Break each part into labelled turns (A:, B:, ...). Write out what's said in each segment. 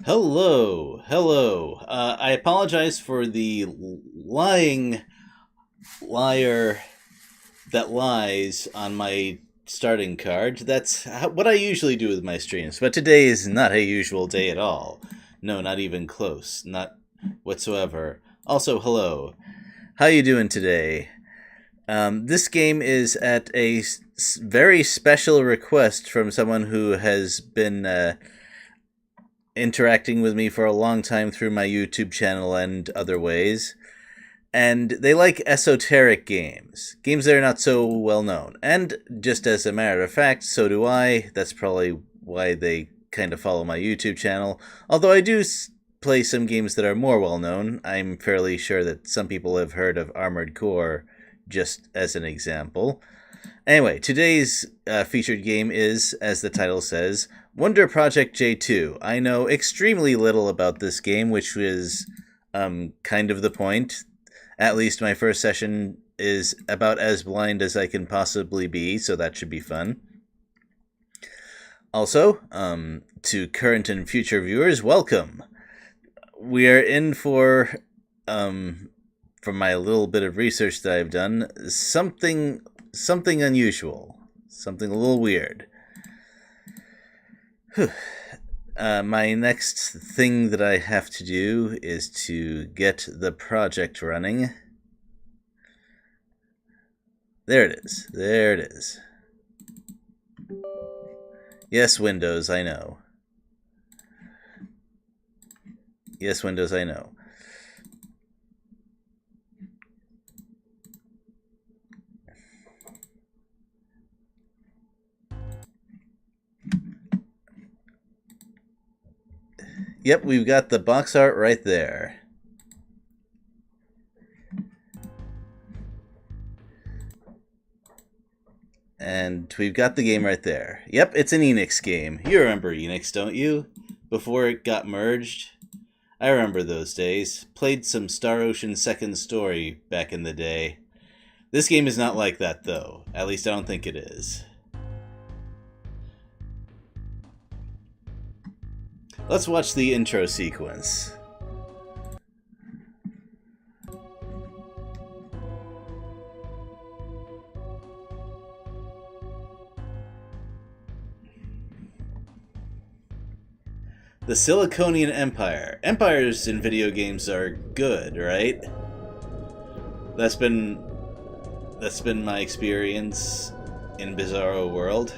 A: Hello, hello. I apologize for the lying liar that lies on my starting card. That's what I usually do with my streams, but today is not a usual day at all. No, not even close. Not whatsoever. Also, hello. How you doing today? This game is at a very special request from someone who has been interacting with me for a long time through my YouTube channel and other ways. And they like esoteric games. Games that are not so well known. And just as a matter of fact, so do I. That's probably why they kind of follow my YouTube channel. Although I do play some games that are more well known. I'm fairly sure that some people have heard of Armored Core, just as an example. Anyway, today's featured game is, as the title says, Wonder Project J2. I know extremely little about this game, which was kind of the point. At least my first session is about as blind as I can possibly be, so that should be fun. Also, to current and future viewers, welcome. We are in for, from my little bit of research that I've done, something unusual, something a little weird. My next thing that I have to do is to get the project running. There it is. There it is. Yes, Windows, I know. Yes, Windows, I know. Yep, we've got the box art right there. And we've got the game right there. Yep, it's an Enix game. You remember Enix, don't you? Before it got merged? I remember those days. Played some Star Ocean Second Story back in the day. This game is not like that, though. At least I don't think it is. Let's watch the intro sequence. The Siliconian Empire. Empires in video games are good, right? That's been my experience in Bizarro World.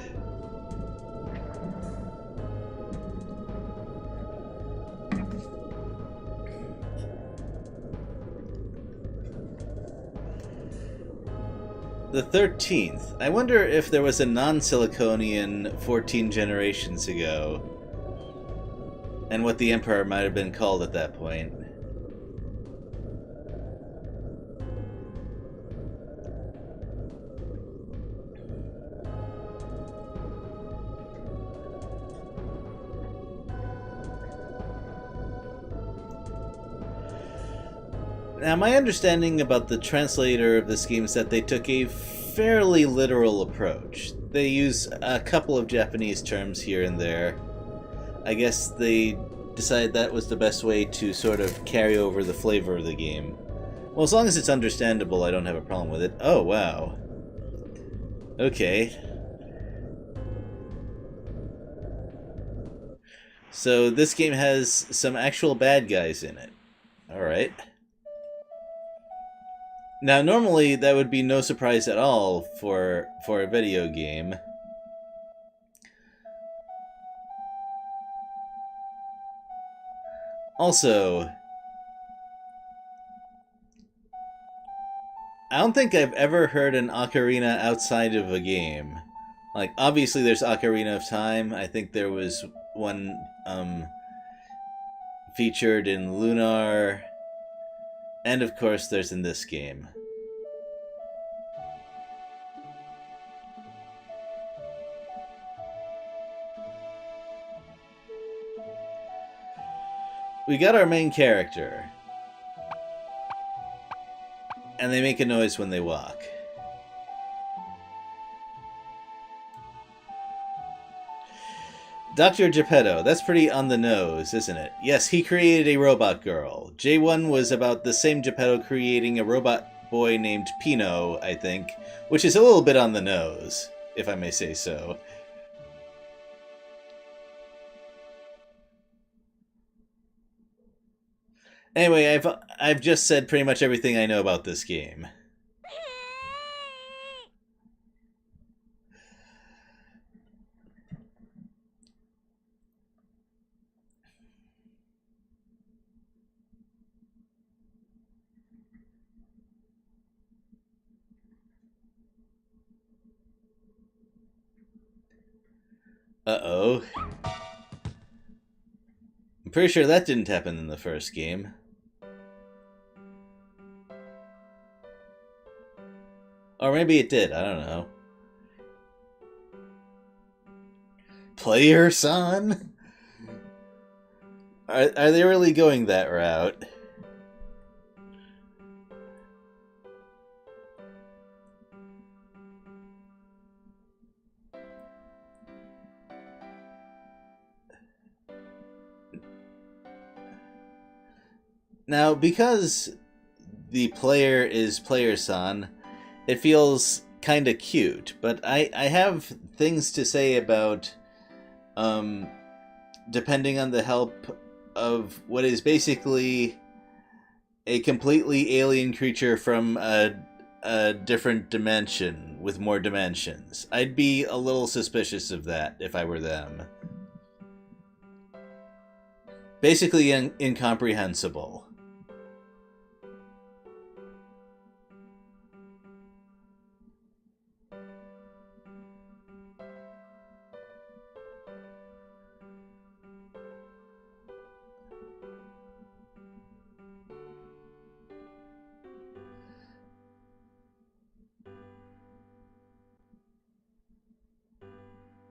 A: The 13th. I wonder if there was a non-Siliconian 14 generations ago, and what the Empire might have been called at that point. Now, my understanding about the translator of this game is that they took a fairly literal approach. They use a couple of Japanese terms here and there. I guess they decided that was the best way to sort of carry over the flavor of the game. Well, as long as it's understandable, I don't have a problem with it. Oh, wow. Okay. So this game has some actual bad guys in it. Alright. Now, normally that would be no surprise at all for a video game. Also, I don't think I've ever heard an ocarina outside of a game. Like, obviously there's Ocarina of Time. I think there was one featured in Lunar. And of course there's in this game. We got our main character. And they make a noise when they walk. Dr. Geppetto, that's pretty on the nose, isn't it? Yes, he created a robot girl. J1 was about the same Geppetto creating a robot boy named Pino, I think, which is a little bit on the nose, if I may say so. Anyway, I've just said pretty much everything I know about this game. Uh-oh. I'm pretty sure that didn't happen in the first game. Or maybe it did, I don't know. Player son? Are they really going that route? Now, because the player is player-san, it feels kind of cute, but I have things to say about depending on the help of what is basically a completely alien creature from a different dimension with more dimensions. I'd be a little suspicious of that if I were them. Basically incomprehensible.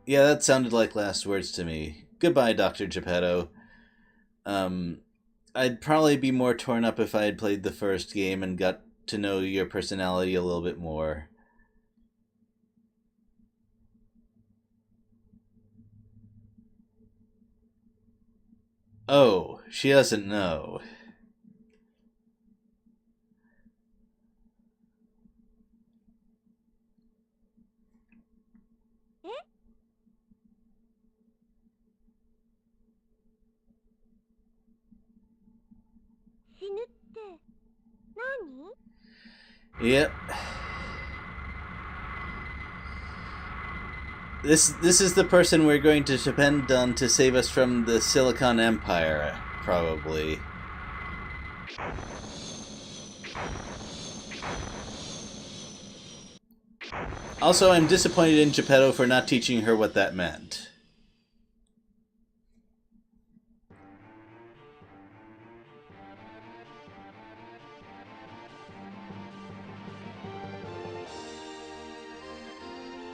A: Yeah, that sounded like last words to me. Goodbye, Dr. Geppetto. I'd probably be more torn up if I had played the first game and got to know your personality a little bit more. Oh, she doesn't know. Yep. This is the person we're going to depend on to save us from the Silicon Empire, probably. Also, I'm disappointed in Geppetto for not teaching her what that meant.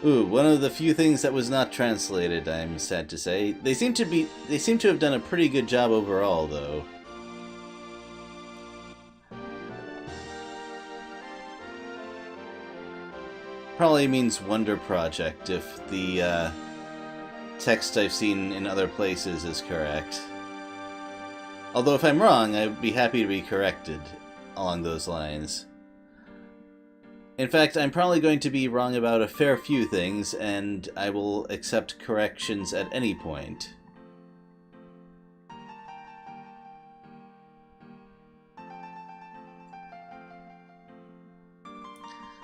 A: Ooh, one of the few things that was not translated, I'm sad to say. They seem to have done a pretty good job overall, though. Probably means Wonder Project if the text I've seen in other places is correct. Although if I'm wrong, I'd be happy to be corrected along those lines. In fact, I'm probably going to be wrong about a fair few things, and I will accept corrections at any point.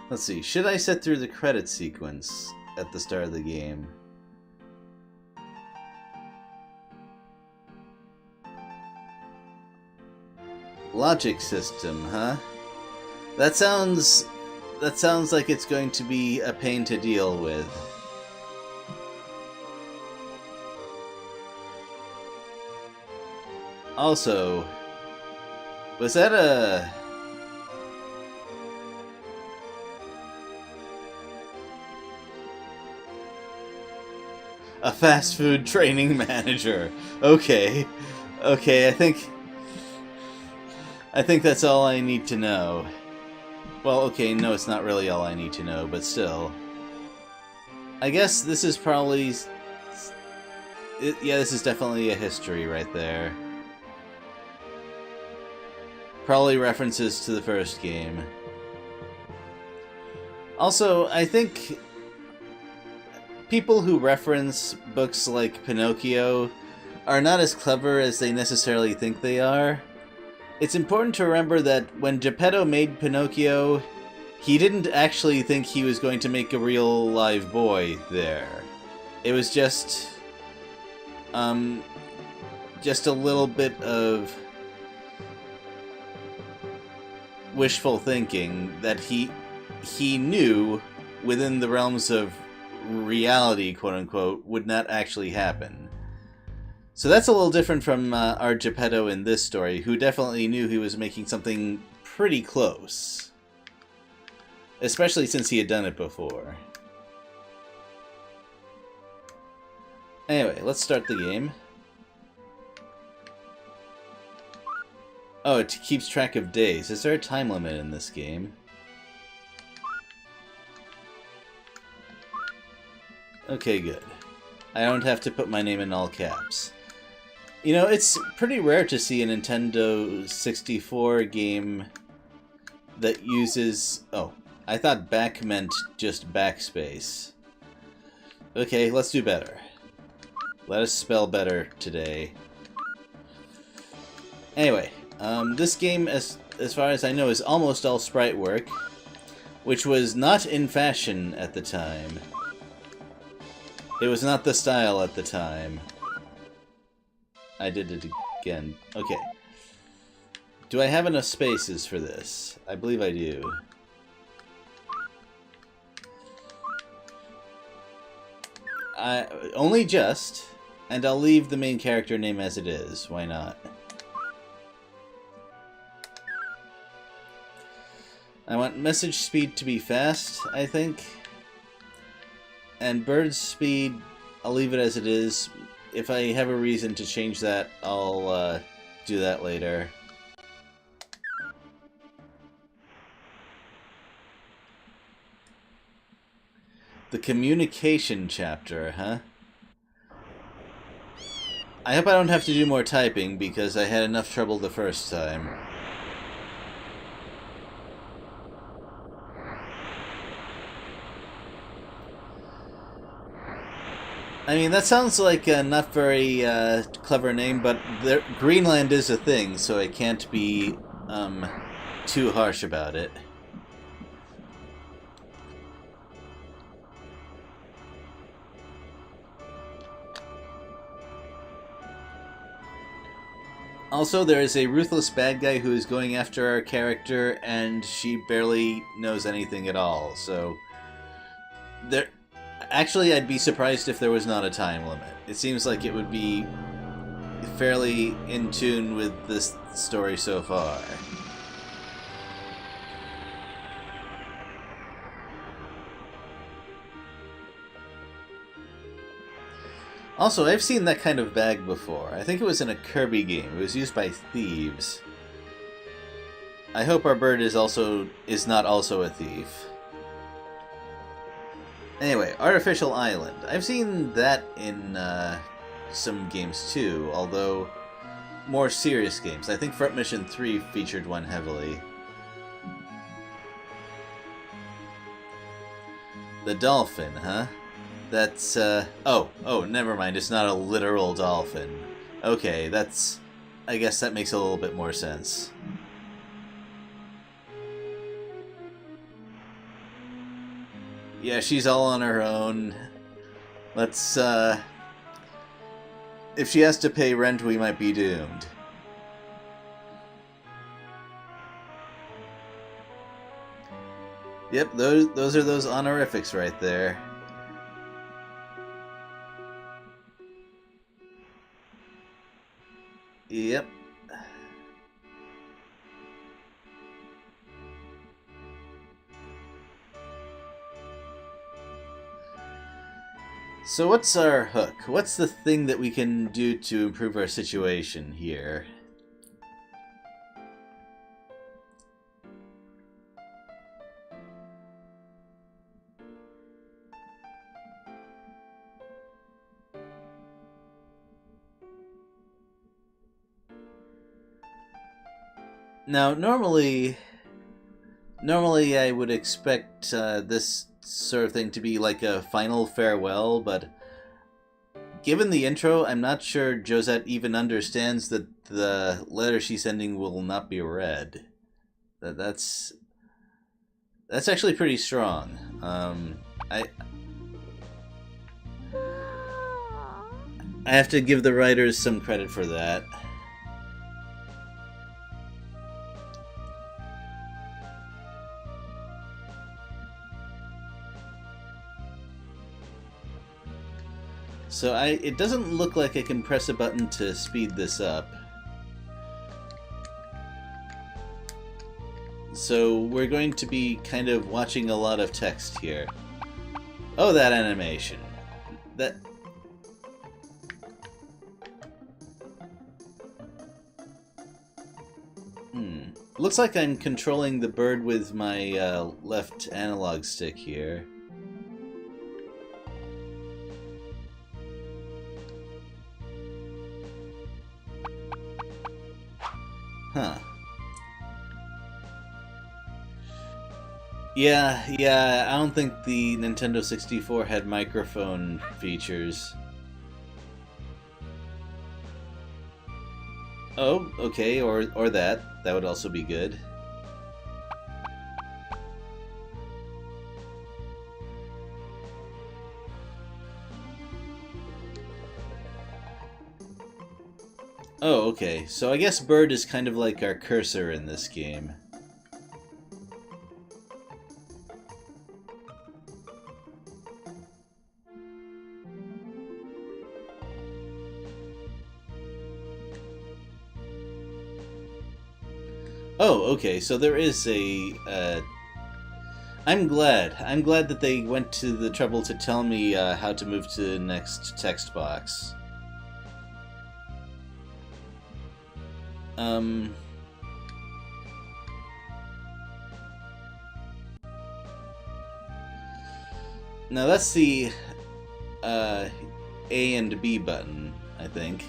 A: Let's see, should I set through the credit sequence at the start of the game? Logic system, huh? That sounds like it's going to be a pain to deal with. Also, was that a fast food training manager? Okay. Okay, I think that's all I need to know. Well, okay, no, it's not really all I need to know, but still. I guess this is probably... yeah, this is definitely a history right there. Probably references to the first game. Also, I think people who reference books like Pinocchio are not as clever as they necessarily think they are. It's important to remember that when Geppetto made Pinocchio, he didn't actually think he was going to make a real live boy there. It was just a little bit of wishful thinking that he knew within the realms of reality, quote-unquote, would not actually happen. So that's a little different from our Geppetto in this story, who definitely knew he was making something pretty close. Especially since he had done it before. Anyway, let's start the game. Oh, it keeps track of days. Is there a time limit in this game? Okay, good. I don't have to put my name in all caps. You know, it's pretty rare to see a Nintendo 64 game that uses... Oh, I thought back meant just backspace. Okay, let's do better. Let us spell better today. Anyway, this game, as far as I know, is almost all sprite work, which was not in fashion at the time. It was not the style at the time. I did it again. Okay. Do I have enough spaces for this? I believe I do. Only just, and I'll leave the main character name as it is. Why not? I want message speed to be fast, I think. And bird speed, I'll leave it as it is. If I have a reason to change that, I'll do that later. The communication chapter, huh? I hope I don't have to do more typing, because I had enough trouble the first time. I mean, that sounds like a not very clever name, but Greenland is a thing, so I can't be too harsh about it. Also, there is a ruthless bad guy who is going after our character, and she barely knows anything at all, so... Actually, I'd be surprised if there was not a time limit. It seems like it would be fairly in tune with this story so far. Also, I've seen that kind of bag before. I think it was in a Kirby game. It was used by thieves. I hope our bird is not also a thief. Anyway, Artificial Island. I've seen that in some games too, although more serious games. I think Front Mission 3 featured one heavily. The dolphin, huh? That's, oh, never mind. It's not a literal dolphin. Okay, I guess that makes a little bit more sense. Yeah, she's all on her own. Let's, if she has to pay rent, we might be doomed. Yep, those are those honorifics right there. Yep. So what's our hook? What's the thing that we can do to improve our situation here? Now, normally I would expect this sort of thing to be like a final farewell, but given the intro, I'm not sure Josette even understands that the letter she's sending will not be read. That's actually pretty strong. I have to give the writers some credit for that. So it doesn't look like I can press a button to speed this up. So we're going to be kind of watching a lot of text here. Oh, that animation. That... Looks like I'm controlling the bird with my left analog stick here. Huh. Yeah, I don't think the Nintendo 64 had microphone features. Oh, okay, or that. That would also be good. Oh, okay. So I guess bird is kind of like our cursor in this game. Oh, okay. So there is a... I'm glad that they went to the trouble to tell me how to move to the next text box. Now that's the A and B button, I think.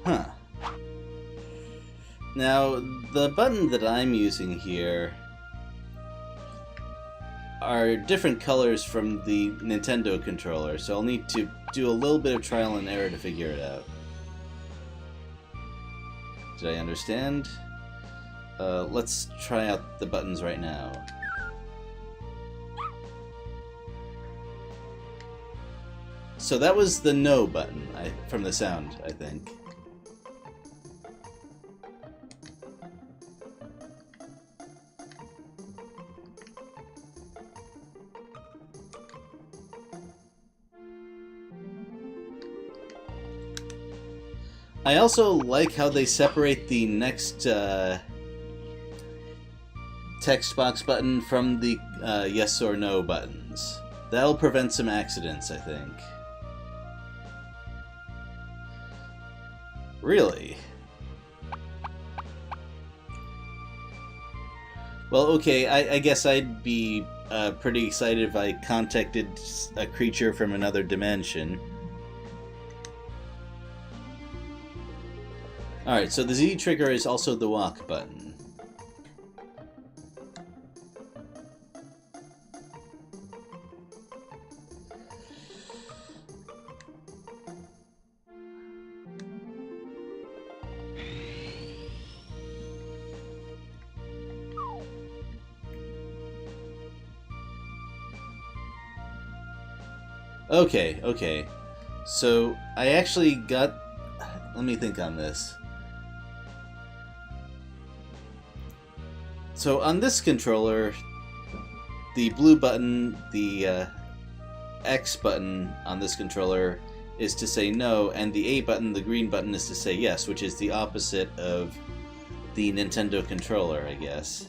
A: Huh. Now, the button that I'm using here are different colors from the Nintendo controller, so I'll need to do a little bit of trial and error to figure it out. Did I understand? Let's try out the buttons right now. So that was the no button from the sound, I think. I also like how they separate the next text box button from the yes or no buttons. That'll prevent some accidents, I think. Really? Well, okay, I guess I'd be pretty excited if I contacted a creature from another dimension. Alright, so the Z trigger is also the walk button. Okay, okay. So, I actually got... Let me think on this. So, on this controller, the blue button, the X button on this controller is to say no, and the A button, the green button, is to say yes, which is the opposite of the Nintendo controller, I guess.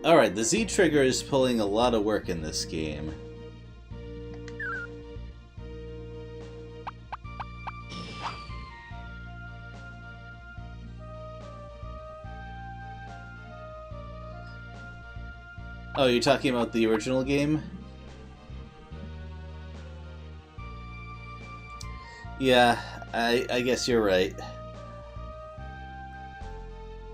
A: Alright, the Z trigger is pulling a lot of work in this game. Oh, you're talking about the original game? Yeah, I guess you're right.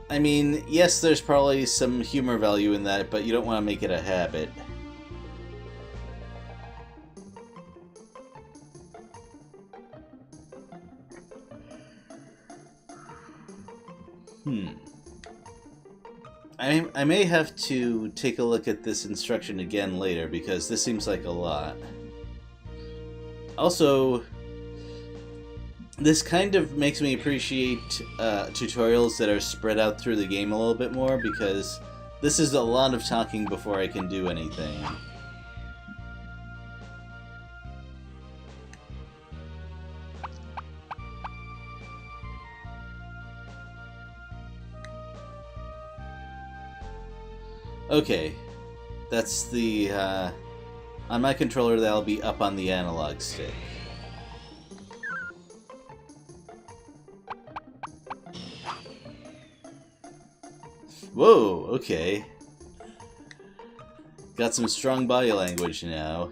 A: I mean, yes, there's probably some humor value in that, but you don't want to make it a habit. I may have to take a look at this instruction again later, because this seems like a lot. Also, this kind of makes me appreciate tutorials that are spread out through the game a little bit more, because this is a lot of talking before I can do anything. Okay, that's the, on my controller that'll be up on the analog stick. Whoa, okay. Got some strong body language now.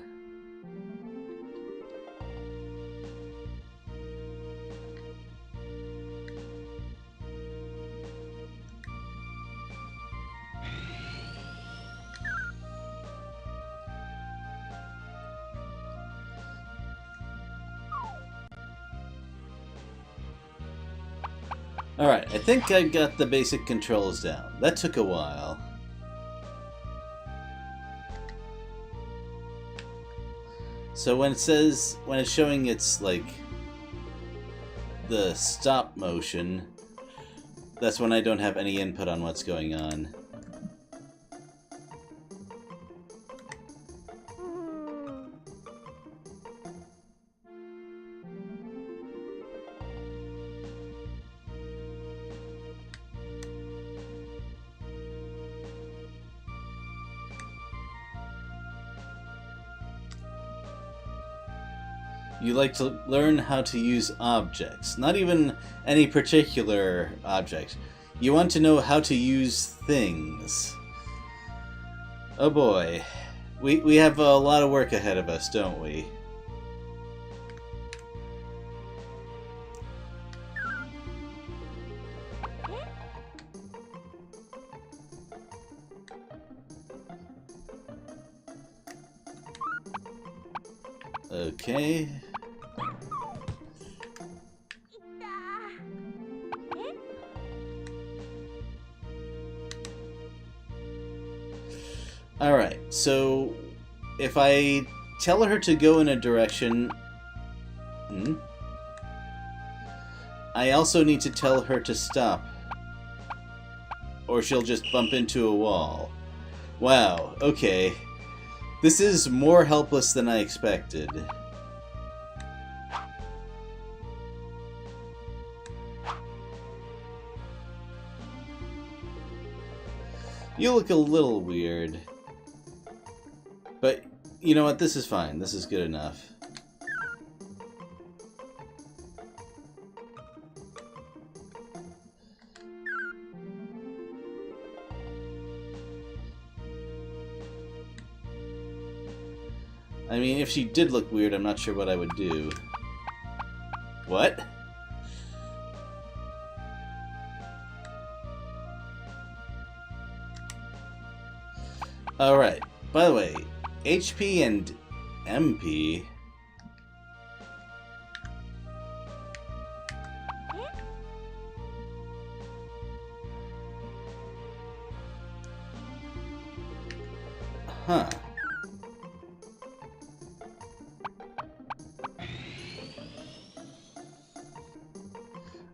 A: Alright, I think I got the basic controls down. That took a while. So when it says, when it's showing its, like, the stop motion, that's when I don't have any input on what's going on. You like to learn how to use objects. Not even any particular object. You want to know how to use things. Oh boy. We have a lot of work ahead of us, don't we? Okay. Alright, so if I tell her to go in a direction... I also need to tell her to stop. Or she'll just bump into a wall. Wow, okay. This is more helpless than I expected. You look a little weird. But, you know what? This is fine. This is good enough. I mean, if she did look weird, I'm not sure what I would do. What? Alright. By the way, HP and MP... Huh.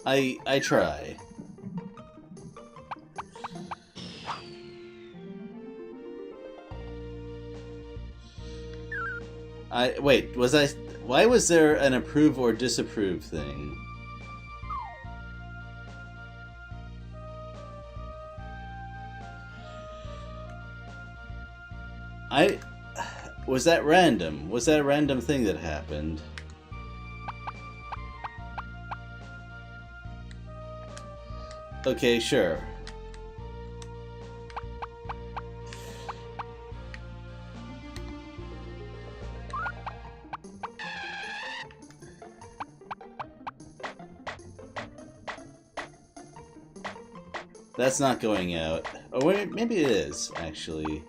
A: I try. Wait, was I... Why was there an approve or disapprove thing? Was that random? Was that a random thing that happened? Okay, sure. That's not going out. Oh, wait, maybe it is, actually.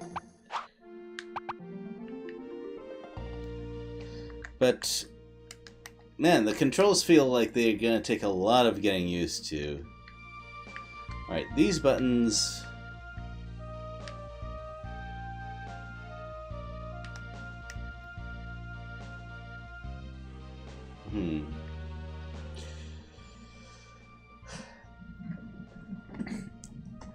A: But, man, the controls feel like they're gonna take a lot of getting used to. Alright, these buttons...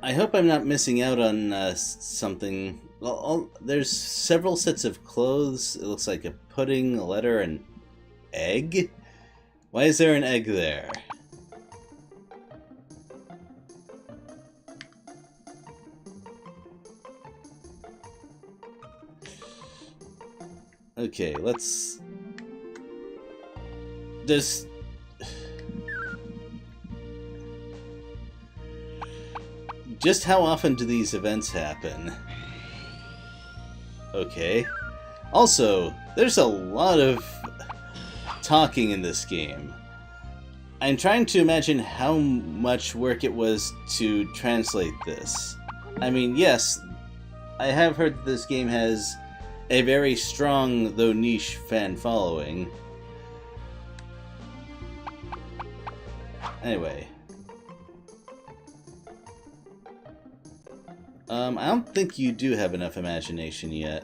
A: I hope I'm not missing out on something. Well, there's several sets of clothes. It looks like a pudding, a letter, an egg? Why is there an egg there? Okay, let's... Just how often do these events happen? Okay. Also, there's a lot of talking in this game. I'm trying to imagine how much work it was to translate this. I mean, yes, I have heard that this game has a very strong, though niche, fan following. Anyway. I don't think you do have enough imagination yet.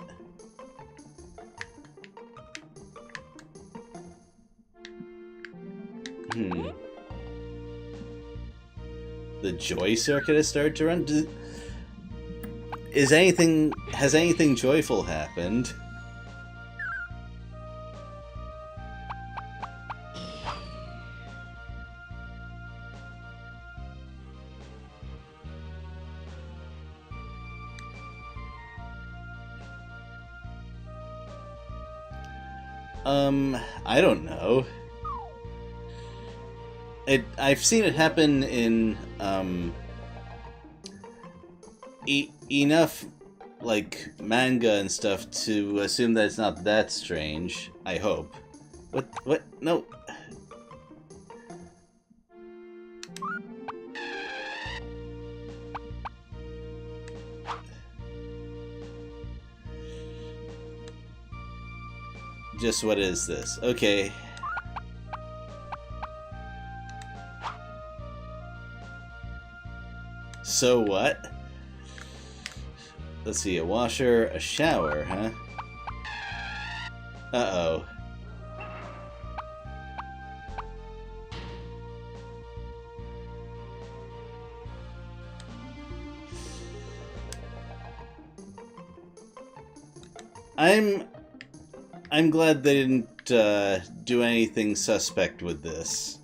A: The joy circuit has started to run? Has anything joyful happened? I don't know. I've seen it happen in, enough, like, manga and stuff to assume that it's not that strange. I hope. What? No. Just what is this? Okay. So what? Let's see, a washer, a shower, huh? Uh-oh. I'm glad they didn't do anything suspect with this.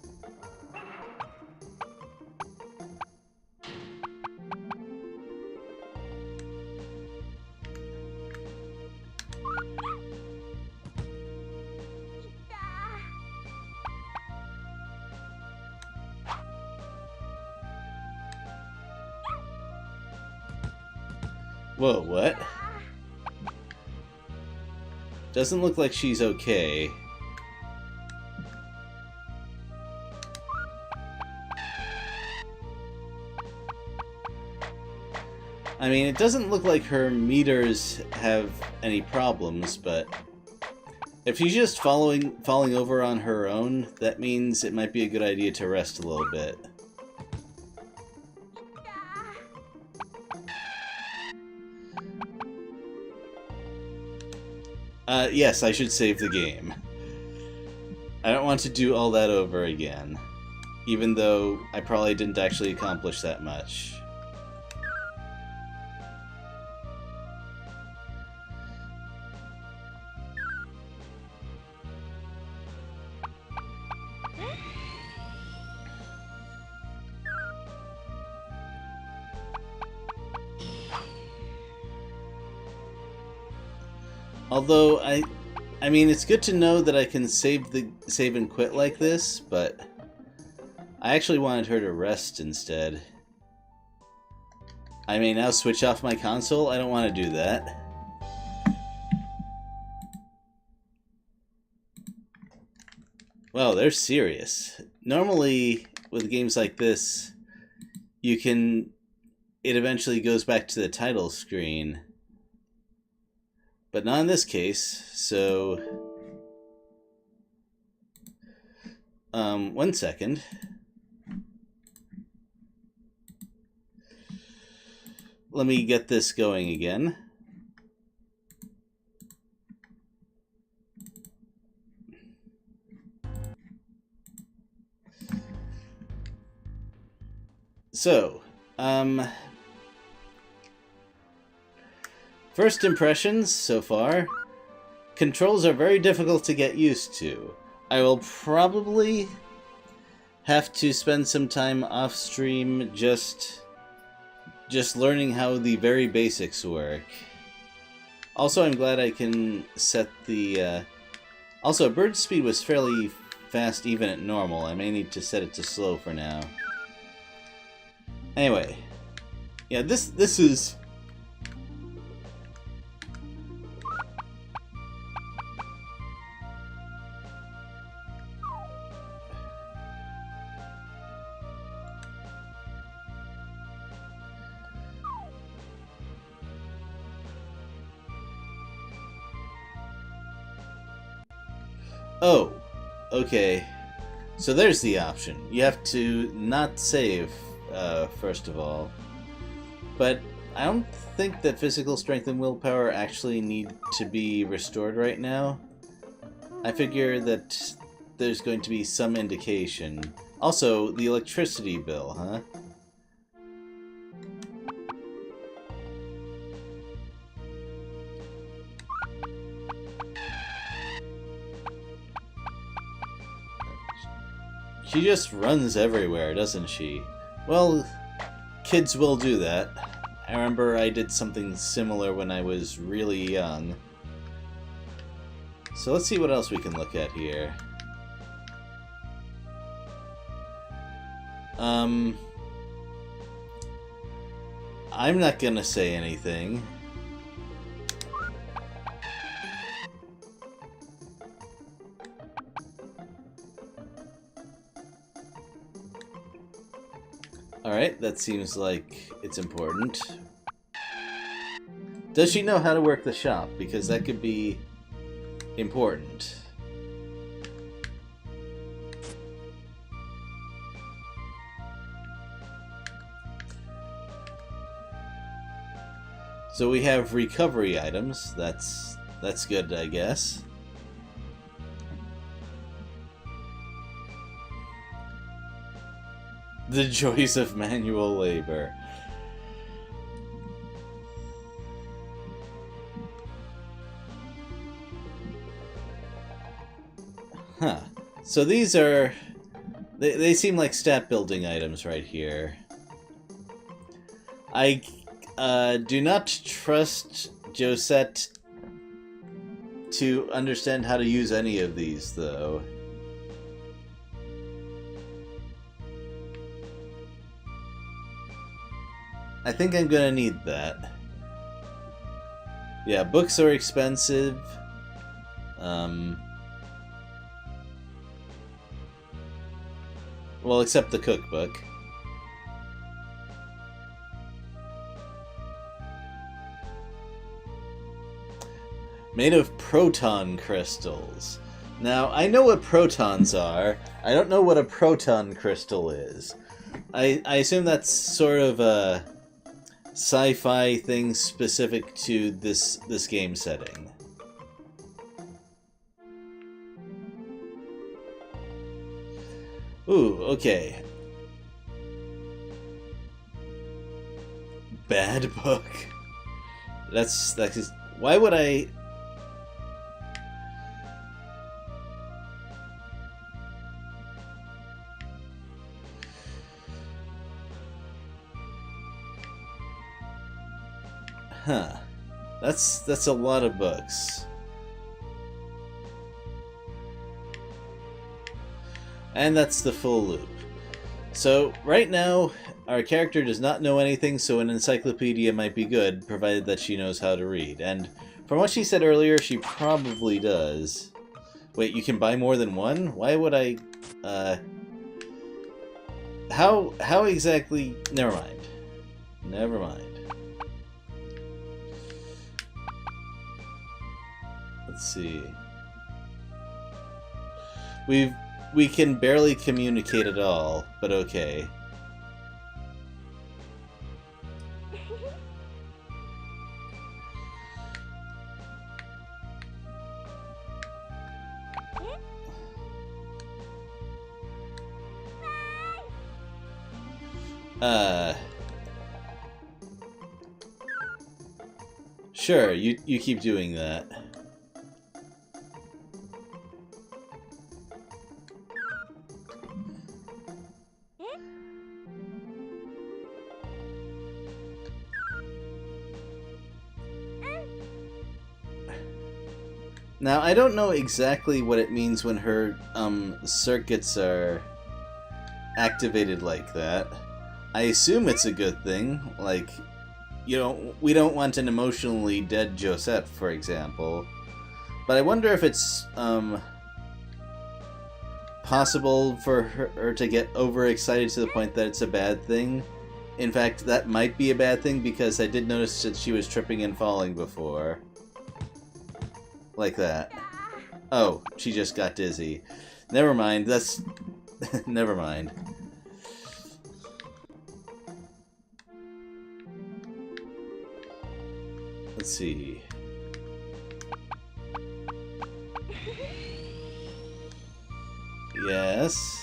A: Whoa, what? Doesn't look like she's okay. I mean, it doesn't look like her meters have any problems, but if she's just falling over on her own, that means it might be a good idea to rest a little bit. Yes, I should save the game. I don't want to do all that over again. Even though I probably didn't actually accomplish that much. Although I mean, it's good to know that I can save and quit like this, but I actually wanted her to rest instead. I may now switch off my console. I don't want to do that. Well, they're serious. Normally, with games like this, it eventually goes back to the title screen. But not in this case, so... 1 second. Let me get this going again. So, first impressions so far. Controls are very difficult to get used to. I will probably have to spend some time off stream just learning how the very basics work. Also, I'm glad I can set the... Also, bird speed was fairly fast even at normal. I may need to set it to slow for now. Anyway. Yeah, this is... Oh, okay. So there's the option. You have to not save, first of all. But I don't think that physical strength and willpower actually need to be restored right now. I figure that there's going to be some indication. Also, the electricity bill, huh? She just runs everywhere, doesn't she? Well, kids will do that. I remember I did something similar when I was really young. So let's see what else we can look at here. I'm not gonna say anything. Alright, that seems like it's important. Does she know how to work the shop? Because that could be important. So we have recovery items. That's good, I guess. The joys of manual labor. Huh. So these are... They seem like stat building items right here. I do not trust Josette to understand how to use any of these, though. I think I'm gonna need that. Yeah, books are expensive. Well, except the cookbook. Made of proton crystals. Now, I know what protons are. I don't know what a proton crystal is. I assume that's sort of a sci-fi thing specific to this game setting. Ooh, okay. Bad book. That's why would I? Huh. That's a lot of books. And that's the full loop. So, right now, our character does not know anything, so an encyclopedia might be good, provided that she knows how to read. And from what she said earlier, she probably does. Wait, you can buy more than one? Why would I... How exactly... Never mind. Never mind. Let's see. We can barely communicate at all, but okay. Sure, you keep doing that. Now, I don't know exactly what it means when her, circuits are activated like that. I assume it's a good thing, like, we don't want an emotionally dead Josette, for example. But I wonder if it's, possible for her to get overexcited to the point that it's a bad thing. In fact, that might be a bad thing because I did notice that she was tripping and falling before. Like that. Oh, she just got dizzy. Never mind, that's... Never mind. Let's see. Yes.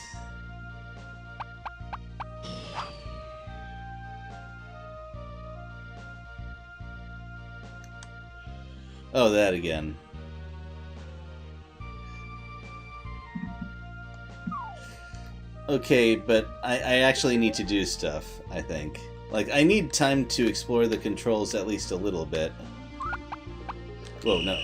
A: Oh, that again. Okay, but I actually need to do stuff, I think. Like, I need time to explore the controls at least a little bit. Whoa, no.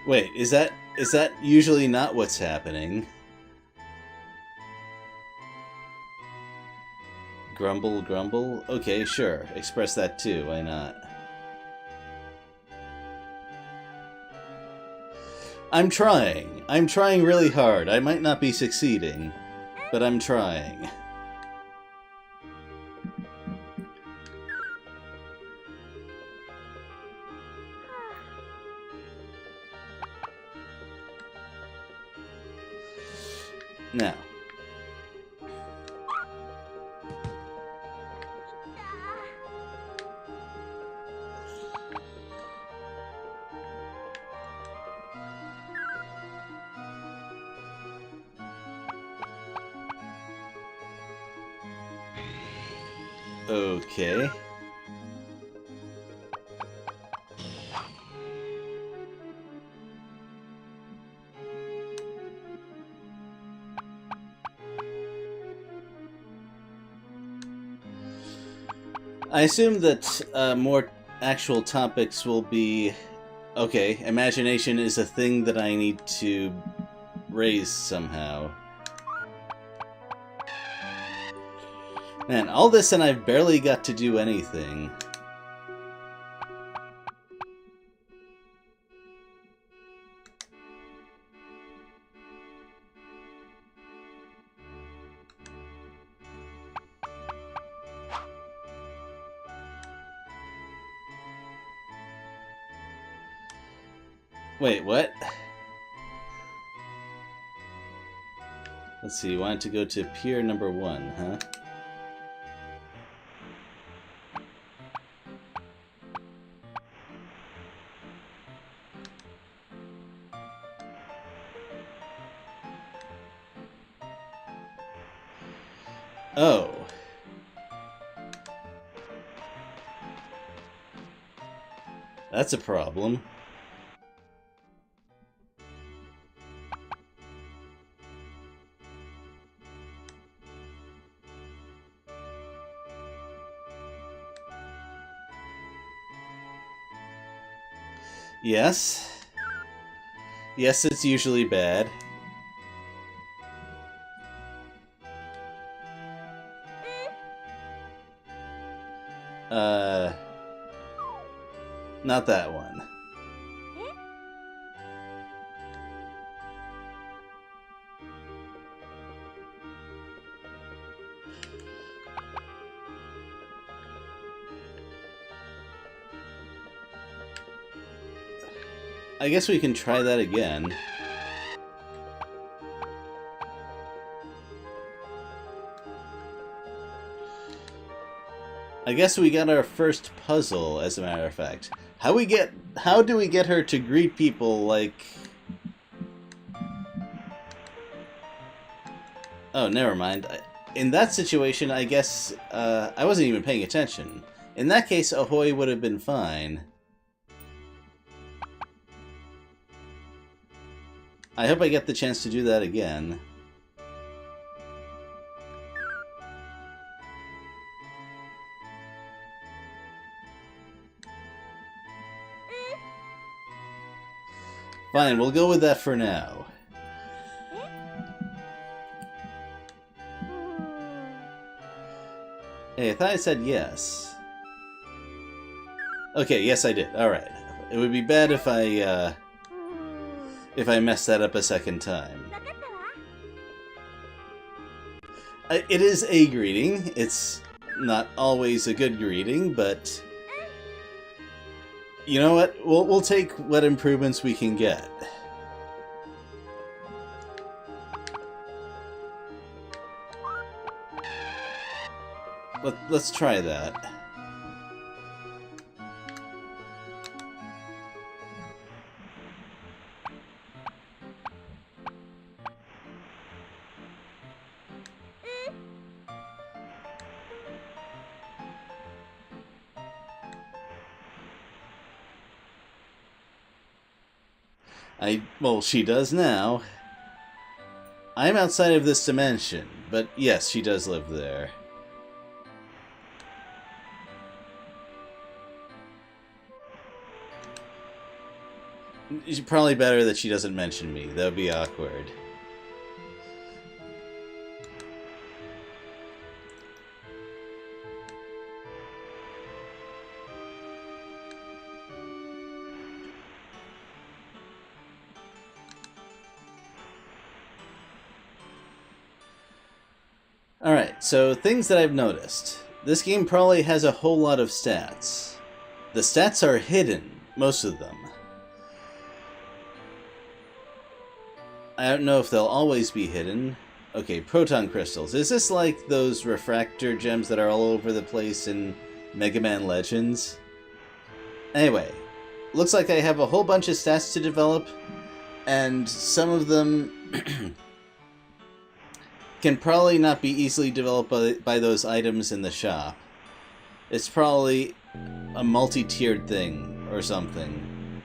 A: Wait, is that usually not what's happening? Grumble, grumble? Okay, sure. Express that too, why not? I'm trying. I'm trying really hard. I might not be succeeding, but I'm trying. Now. Okay. I assume that more actual topics will be... Okay, imagination is a thing that I need to raise somehow. Man, all this and I've barely got to do anything. Wait, what? Let's see, you wanted to go to pier number 1, huh? Oh. That's a problem. Yes. Yes, it's usually bad. Not that one. I guess we can try that again. I guess we got our first puzzle, as a matter of fact. How do we get her to greet people like... Oh, never mind. In that situation, I guess, I wasn't even paying attention. In that case, Ahoy would have been fine. I hope I get the chance to do that again. Fine, we'll go with that for now. Hey, I thought I said yes. Okay, yes I did. Alright. It would be bad if I messed that up a second time. It is a greeting. It's not always a good greeting, but... You know what? We'll take what improvements we can get. Let's try that. Well, she does now. I'm outside of this dimension, but yes, she does live there. It's probably better that she doesn't mention me. That would be awkward. Alright, so things that I've noticed. This game probably has a whole lot of stats. The stats are hidden, most of them. I don't know if they'll always be hidden. Okay, proton crystals. Is this like those refractor gems that are all over the place in Mega Man Legends? Anyway, looks like I have a whole bunch of stats to develop, and some of them can probably not be easily developed by those items in the shop. It's probably a multi-tiered thing or something.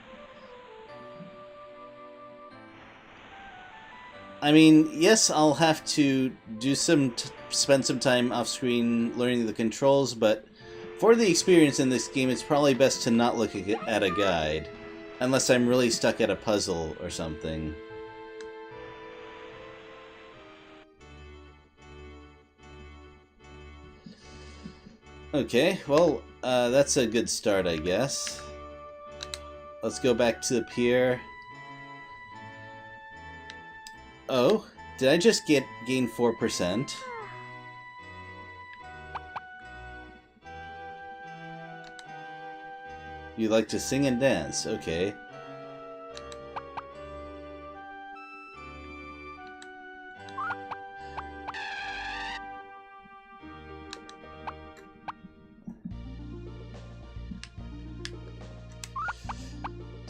A: I mean, yes, I'll have to do spend some time off-screen learning the controls, but for the experience in this game, it's probably best to not look at a guide, unless I'm really stuck at a puzzle or something. Okay, well, that's a good start, I guess. Let's go back to the pier. Oh, did I just gain 4%? You like to sing and dance, okay.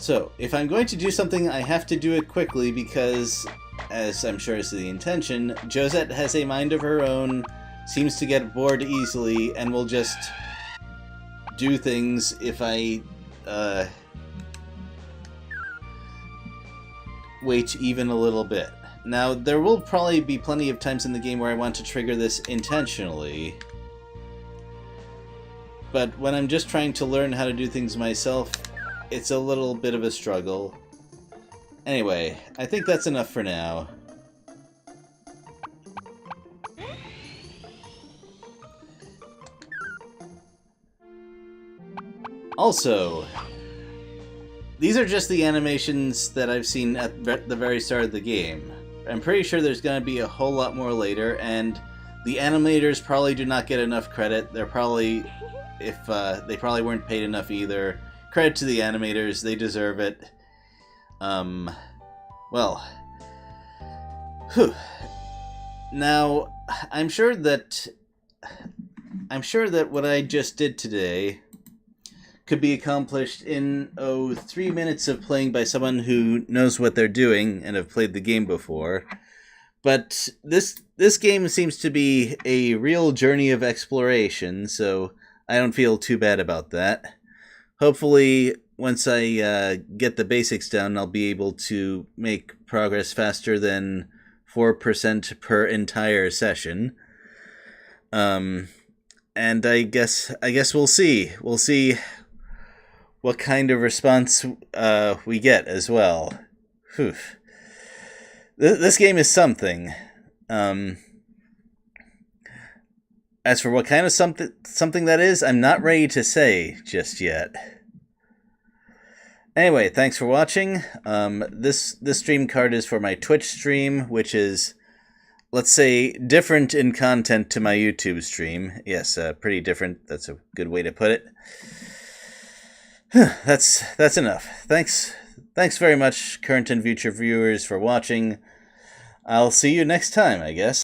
A: So, if I'm going to do something, I have to do it quickly because, as I'm sure is the intention, Josette has a mind of her own, seems to get bored easily, and will just do things if I wait even a little bit. Now, there will probably be plenty of times in the game where I want to trigger this intentionally, but when I'm just trying to learn how to do things myself, it's a little bit of a struggle. Anyway, I think that's enough for now. Also, these are just the animations that I've seen at the very start of the game. I'm pretty sure there's going to be a whole lot more later, and the animators probably do not get enough credit. They're probably, they probably weren't paid enough either. Credit to the animators, they deserve it. Well, whew. Now, I'm sure that what I just did today could be accomplished in, 3 minutes of playing by someone who knows what they're doing and have played the game before. But this game seems to be a real journey of exploration, so I don't feel too bad about that. Hopefully, once I get the basics down, I'll be able to make progress faster than 4% per entire session. And I guess we'll see. We'll see what kind of response we get as well. Whew. This game is something. As for what kind of something that is, I'm not ready to say just yet. Anyway, thanks for watching. This stream card is for my Twitch stream, which is, let's say, different in content to my YouTube stream. Yes, pretty different. That's a good way to put it. That's enough. Thanks very much, current and future viewers, for watching. I'll see you next time, I guess.